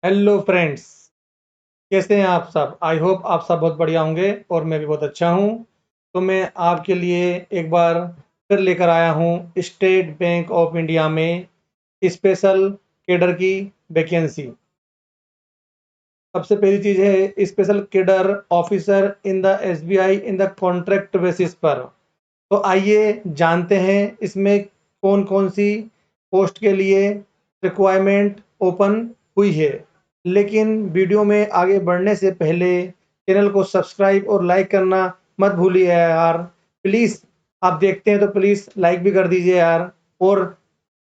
Hello friends, कैसे हैं आप सब? आई होप आप सब बहुत बढ़िया होंगे और मैं भी बहुत अच्छा हूं। तो मैं आपके लिए एक बार फिर लेकर आया हूं स्टेट बैंक ऑफ इंडिया में स्पेशल कैडर की वैकेंसी। सबसे पहली चीज़ है special cadre officer in the SBI in the contract basis पर। तो आइए जानते हैं इसमें कौन कौन सी पोस्ट के लिए रिक्वायरमेंट ओपन हुई है। लेकिन वीडियो में आगे बढ़ने से पहले चैनल को सब्सक्राइब और लाइक करना मत भूलिए यार। प्लीज़, आप देखते हैं तो प्लीज़ लाइक भी कर दीजिए यार, और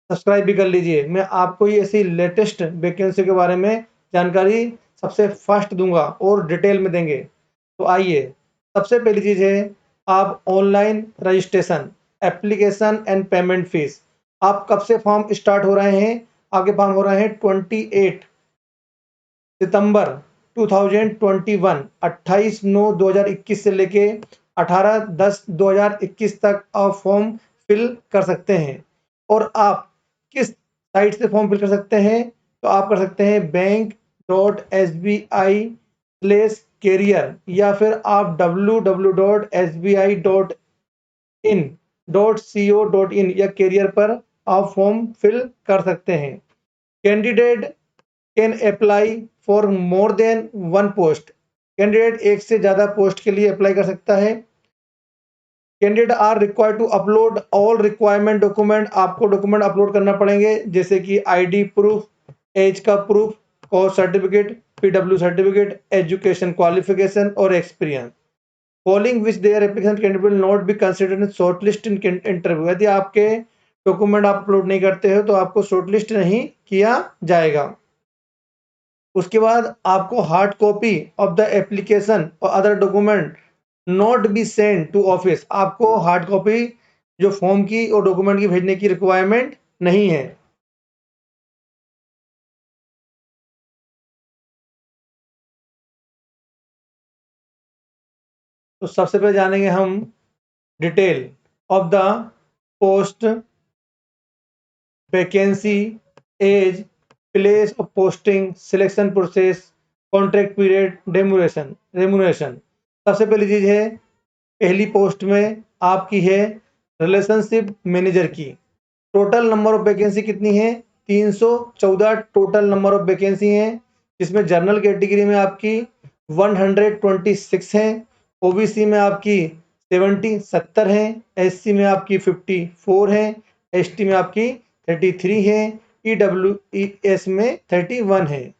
सब्सक्राइब भी कर लीजिए। मैं आपको ये ऐसी लेटेस्ट वैकेंसी के बारे में जानकारी सबसे फर्स्ट दूंगा और डिटेल में देंगे। तो आइए, सबसे पहली चीज़ है आप online registration, application and payment fees. आप कब से फॉर्म स्टार्ट हो रहे हैं? आपके फॉर्म हो रहे हैं 28 सितंबर 2021, 28/9/2021 से लेके 18/10/2021 तक आप फॉर्म फिल कर सकते हैं। और आप किस साइट से फॉर्म फिल कर सकते हैं? तो आप कर सकते हैं bank.sbi/career, या फिर आप www.sbi.in.co.in या कैरियर पर आप फॉर्म फिल कर सकते हैं। Candidate can apply for more than one post. Candidate एक से ज़्यादा पोस्ट के लिए अप्लाई कर सकता है। Candidate are required to upload all requirement document. आपको डॉक्यूमेंट अपलोड करना पड़ेंगे, जैसे कि आईडी प्रूफ, एज का proof, course certificate, PW certificate, education qualification और experience. Following which their application candidate will not be considered in shortlist in interview. यदि आपके document आप अपलोड नहीं करते हो तो आपको शॉर्टलिस्ट नहीं किया जाएगा। उसके बाद आपको hard copy of the application और other document not be send to office. आपको हार्ड कॉपी जो फॉर्म की और डॉक्यूमेंट की भेजने की रिक्वायरमेंट नहीं है। तो सबसे पहले जानेंगे हम detail of the post, vacancy, age, place of posting, selection process, contract period, remuneration. सबसे पहली चीज है, पहली पोस्ट में आपकी है रिलेशनशिप मैनेजर की। टोटल नंबर ऑफ वैकेंसी कितनी है? 314 टोटल नंबर ऑफ वैकेंसी हैं, जिसमें जनरल कैटेगरी में आपकी 126 हैं, ओबीसी में आपकी 70 हैं, एससी में आपकी 54 हैं, एसटी में आपकी 33 हैं, ईडब्ल्यूएस में 31 है,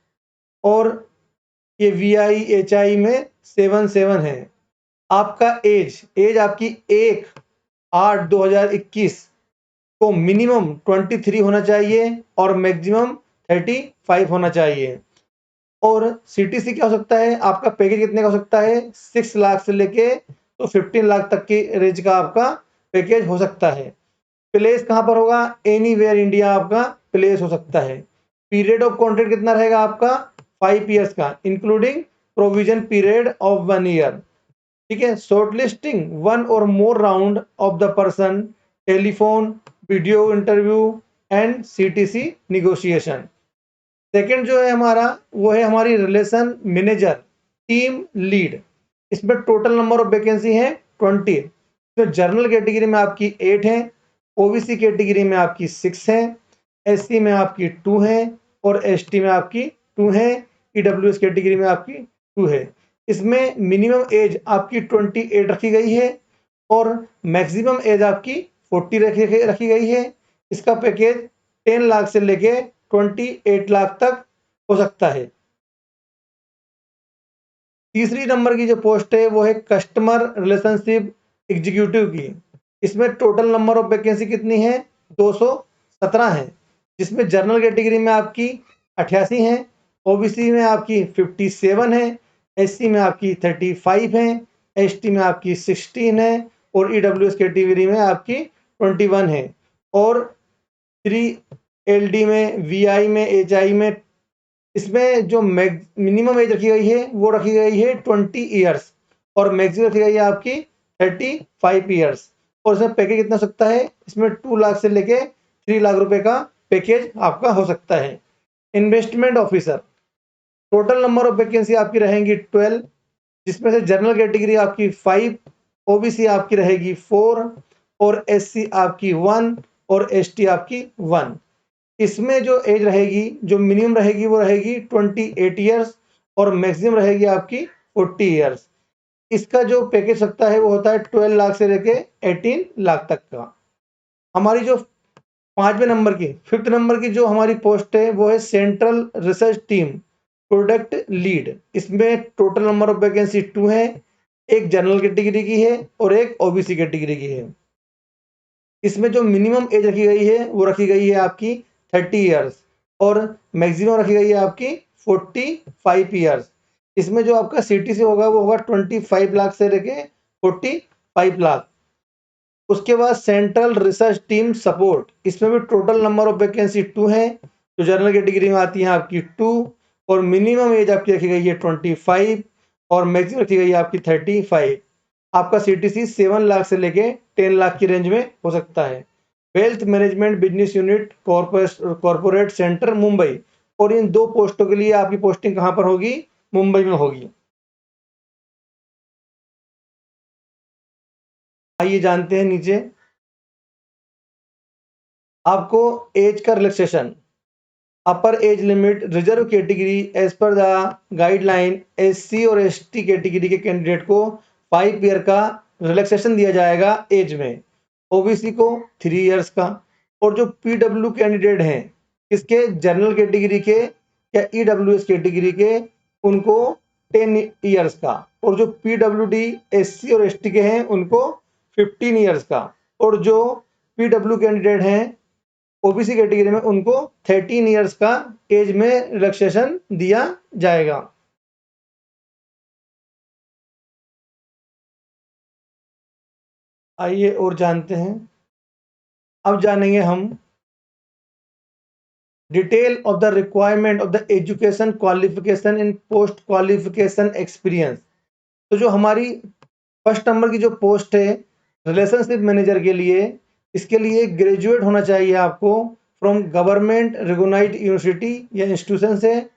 और ये वीआई एचआई में 77 है। आपका एज आपकी 1/8/2021 को मिनिमम 23 होना चाहिए और मैक्सिमम 35 होना चाहिए। और सीटीसी क्या हो सकता है? आपका पैकेज कितने का हो सकता है? 6 लाख से लेके तो 15 लाख तक की रेंज का आपका पैकेज हो सकता है। प्लेस कहाँ पर होगा? एनीवेयर इंडिया आपका प्लेस हो सकता है। पीरियड ऑफ कॉन्ट्रैक्ट कितना रहेगा आपका? 5 ईयर्स का, including provision period of 1 year. ठीक है। शॉर्टलिस्टिंग वन और more round of the person, telephone, video interview and CTC negotiation. Second जो है हमारा, वो है हमारी रिलेशन मैनेजर, टीम लीड। इसमें टोटल नंबर ऑफ वैकेंसी है 20। तो जनरल कैटेगरी में आपकी 8 है, ओबीसी कैटेगरी में आपकी 6 है, एससी में आपकी 2 है, और एसटी में आपकी 2 है, ईडब्ल्यूएस कैटेगरी में आपकी 2 है। इसमें मिनिमम एज आपकी 28 रखी गई है और मैक्सिमम एज आपकी 40 रखी गई है। इसका पैकेज 10 लाख से लेके 28 लाख तक हो सकता है। तीसरी नंबर की जो पोस्ट है वो है कस्टमर रिलेशनशिप एग्जीक्यूटिव की। इसमें टोटल नंबर ऑफ वैकेंसी कितनी है? 217 है, जिसमें जनरल कैटेगरी में आपकी 88 है, ओबीसी में आपकी 57 है, एससी में आपकी 35 है, एसटी में आपकी 16 है, और ईडब्ल्यूएस कैटेगरी में आपकी 21 है, और 3 LD में, वीआई में, एचआई में। इसमें जो मिनिमम एज रखी गई है वो रखी गई है 20 ईयर्स, और मैक्सिमम रखी गई है आपकी 35 ईयर्स। और इसमें पैकेज कितना हो सकता है? इसमें 2 लाख से लेके 3 लाख रुपए का पैकेज आपका हो सकता है। Investment officer, total number of vacancy आपकी रहेंगी 12, जिसमें से जनरल कैटेगरी आपकी 5, ओबीसी आपकी रहेगी 4 और एससी आपकी 1 और एसटी आपकी 1। इसमें जो एज रहेगी, जो मिनिमम रहेगी वो रहेगी 28 ईयर्स और मैक्सिमम रहेगी आपकी 40 ईयर्स। इसका जो पैकेज सकता है वो होता है 12 लाख से लेके 18 लाख तक का। हमारी जो 5 नंबर की जो हमारी पोस्ट है वो है central research team product lead. इसमें टोटल नंबर ऑफ वैकेंसी 2 है, एक जनरल कैटेगरी की है और एक ओबीसी कैटेगरी की है। इसमें जो मिनिमम एज रखी गई है वो रखी गई है आपकी 30 ईयर्स और मैक्सिमम रखी गई है आपकी 45 ईयर्स। इसमें जो आपका सीटीसी होगा वो होगा 25 लाख से लेके 45 लाख। उसके बाद सेंट्रल रिसर्च टीम सपोर्ट, इसमें भी टोटल नंबर ऑफ वैकेंसी 2 है, जो जनरल कैटेगरी में आती है आपकी 2 और मिनिमम एज आपकी रखी गई है 25 और मैक्सिमम रखी गई है आपकी 35। आपका सीटीसी 7 लाख से लेके 10 लाख की रेंज में हो सकता है। Wealth management business unit corporate centre Mumbai, और इन 2 पोस्टों के लिए आपकी पोस्टिंग कहां पर होगी? मुंबई में होगी। आइए जानते हैं नीचे आपको एज का relaxation. Upper age limit reserve category as per the guideline SC और एसटी कैटेगरी के कैंडिडेट को 5 ईयर का रिलैक्सेशन दिया जाएगा एज में, ओबीसी को 3 ईयर्स का, और जो पीडब्ल्यू कैंडिडेट हैं इसके जनरल कैटेगरी के या ईडब्ल्यूएस कैटेगरी के उनको 10 ईयर्स का, और जो पीडब्ल्यूडी एससी और एसटी के हैं उनको 15 ईयर्स का, और जो पीडब्ल्यू कैंडिडेट हैं ओबीसी कैटेगरी में उनको 13 ईयर्स का एज में रिलैक्सेशन दिया जाएगा। आइए और जानते हैं। अब जानेंगे हम detail of the requirement of the education qualification in post qualification experience. तो जो हमारी फर्स्ट नंबर की जो पोस्ट है रिलेशनशिप मैनेजर के लिए, इसके लिए ग्रेजुएट होना चाहिए आपको फ्रॉम गवर्नमेंट रिकॉग्नाइज्ड यूनिवर्सिटी या इंस्टीट्यूशन से,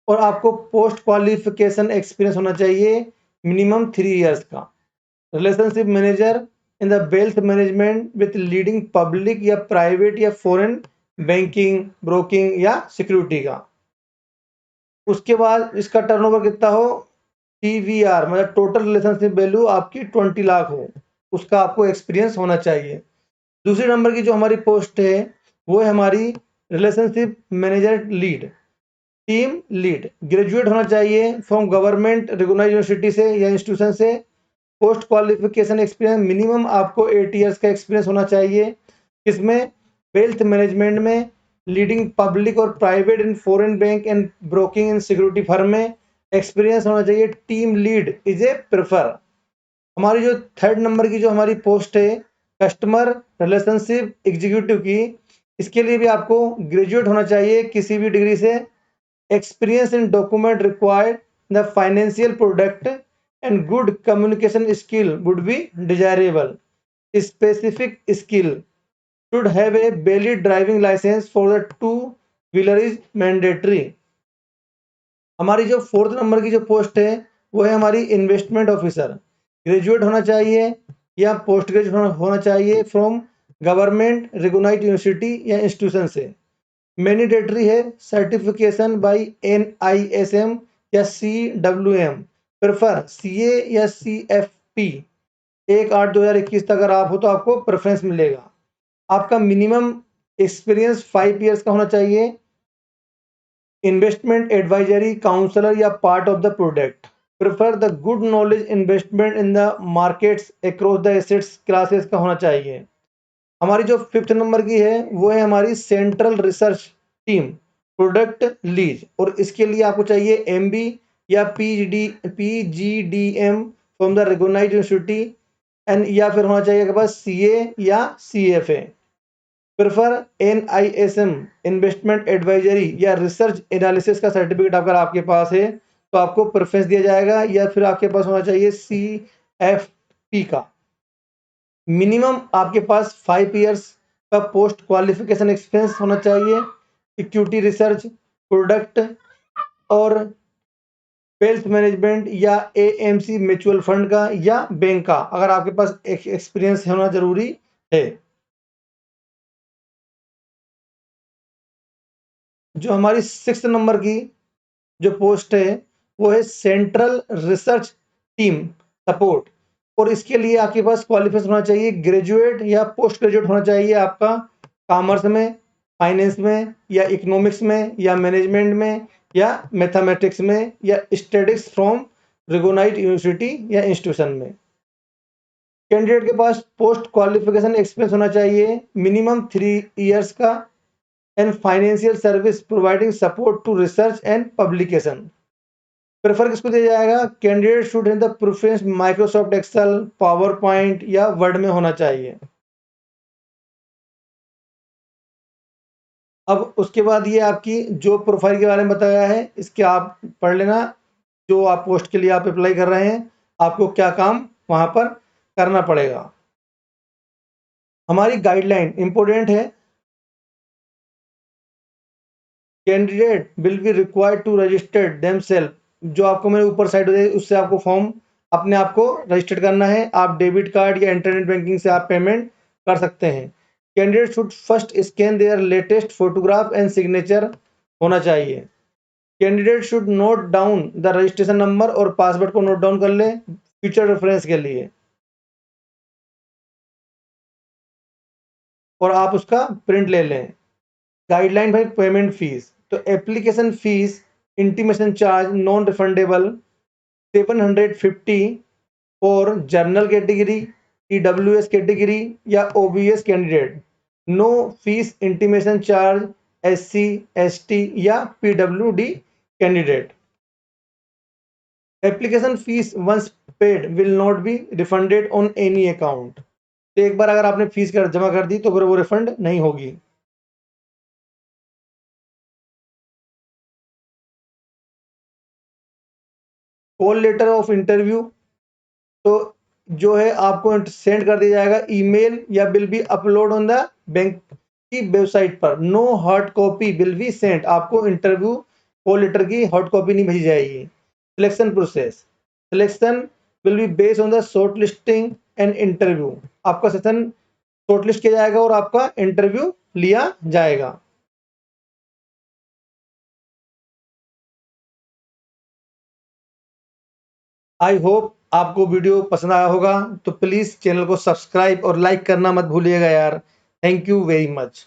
और आपको पोस्ट क्वालिफिकेशन एक्सपीरियंस होना चाहिए मिनिमम 3 ईयर्स का। Relationship manager in the wealth management with leading public या प्राइवेट या फॉरेन बैंकिंग, ब्रोकिंग या सिक्योरिटी का। उसके बाद इसका टर्नओवर कितना हो, टीवीआर मतलब टोटल रिलेशनशिप वैल्यू आपकी 20 लाख हो, उसका आपको एक्सपीरियंस होना चाहिए। दूसरी नंबर की जो हमारी पोस्ट है वो है हमारी relationship manager lead, team lead. Graduate होना चाहिए फ्रॉम गवर्नमेंट रिकॉग्नाइज्ड यूनिवर्सिटी से या इंस्टीट्यूशन से। पोस्ट क्वालिफिकेशन एक्सपीरियंस मिनिमम आपको 8 ईयर्स का एक्सपीरियंस होना चाहिए, इसमें वेल्थ मैनेजमेंट में, लीडिंग पब्लिक और private in foreign bank and broking in security firm में एक्सपीरियंस होना चाहिए। Team lead is a prefer. हमारी जो थर्ड नंबर की जो हमारी पोस्ट है कस्टमर रिलेशनशिप एग्जीक्यूटिव की, इसके लिए भी आपको ग्रेजुएट होना चाहिए किसी भी डिग्री से। Experience in document required the financial product and good communication skill would be desirable. Specific skill should have a valid driving license for the two-wheeler is mandatory. हमारी जो फोर्थ नंबर की जो post है वो है हमारी investment officer. Graduate होना चाहिए या पोस्ट ग्रेजुएट होना चाहिए फ्रॉम गवर्नमेंट रिकॉग्नाइज्ड यूनिवर्सिटी या इंस्टीट्यूशन से। मैंडेटरी है सर्टिफिकेशन बाय NISM या CWM, प्रेफर CA या CFP। 1/8/2021 तक अगर आप हो तो आपको प्रेफरेंस मिलेगा। आपका मिनिमम एक्सपीरियंस 5 ईयर्स का होना चाहिए। इन्वेस्टमेंट एडवाइजरी काउंसलर या part of the product. Prefer the good knowledge investment in the markets across the assets classes का होना चाहिए। हमारी जो फिफ्थ नंबर की है वो है हमारी central research team product lead, और इसके लिए आपको चाहिए MB या PGDM from the recognised university and, या फिर होना चाहिए आपके पास CA या CFA। Prefer NISM investment advisory या रिसर्च एनालिसिस का सर्टिफिकेट अगर आपके पास है तो आपको प्रेफरेंस दिया जाएगा, या फिर आपके पास होना चाहिए CFP का। मिनिमम आपके पास 5 ईयर्स का पोस्ट क्वालिफिकेशन एक्सपीरियंस होना चाहिए। इक्विटी रिसर्च प्रोडक्ट और वेल्थ मैनेजमेंट या एएमसी म्यूचुअल फंड का या बैंक का, अगर आपके पास एक्सपीरियंस होना जरूरी है। जो हमारी 6 नंबर की जो पोस्ट है वो है सेंट्रल रिसर्च टीम सपोर्ट, और इसके लिए आपके पास क्वालिफिकेशन होना चाहिए ग्रेजुएट या पोस्ट ग्रेजुएट होना चाहिए आपका कॉमर्स में, फाइनेंस में या इकोनॉमिक्स में या मैनेजमेंट में या मैथमेटिक्स में या स्टैटिस्टिक्स फ्रॉम रिकॉग्नाइज्ड यूनिवर्सिटी या इंस्टीट्यूशन में। कैंडिडेट के पास पोस्ट क्वालिफिकेशन एक्सपीरियंस होना चाहिए मिनिमम 3 इयर्स का and financial service providing support to research and publication. Prefer किसको दिया जाएगा? Candidate should in the preference Microsoft Excel, PowerPoint या वर्ड में होना चाहिए। अब उसके बाद ये आपकी जो प्रोफाइल के बारे में बताया है इसके आप पढ़ लेना, जो आप पोस्ट के लिए आप अप्लाई कर रहे हैं आपको क्या काम वहां पर करना पड़ेगा। हमारी गाइडलाइन इंपॉर्टेंट है। Candidate will be required to register themselves, जो आपको मैंने ऊपर साइड उससे आपको फॉर्म अपने आप को रजिस्टर करना है। आप डेबिट कार्ड या इंटरनेट बैंकिंग से आप पेमेंट कर सकते हैं। Candidate should first scan there latest photograph and signature होना चाहिए। Candidate should note down the registration number और पासवर्ड को नोट डाउन कर ले फ्यूचर रेफरेंस के लिए, और आप उसका प्रिंट ले लें। गाइडलाइन भाई पेमेंट फीस, तो application fee intimation charge non refundable 750 for general category, EWS category या OBS candidate. No fee intimation charge SC, ST या PWD candidate. Application fee once paid will not be refunded on any account. तो एक बार अगर आपने fees जमा कर दी तो फिर वो रिफंड नहीं होगी। कॉल लेटर ऑफ इंटरव्यू, तो जो है आपको सेंड कर दिया जाएगा ईमेल या will be upload on the bank की वेबसाइट पर। No hard copy will be sent, आपको इंटरव्यू कॉल लेटर की हार्ड कॉपी नहीं भेजी जाएगी। Selection process, selection will be based on the shortlisting and interview, आपका session shortlist किया जाएगा और आपका इंटरव्यू लिया जाएगा। आई होप आपको वीडियो पसंद आया होगा, तो प्लीज़ चैनल को सब्सक्राइब और लाइक करना मत भूलिएगा यार। Thank you very much.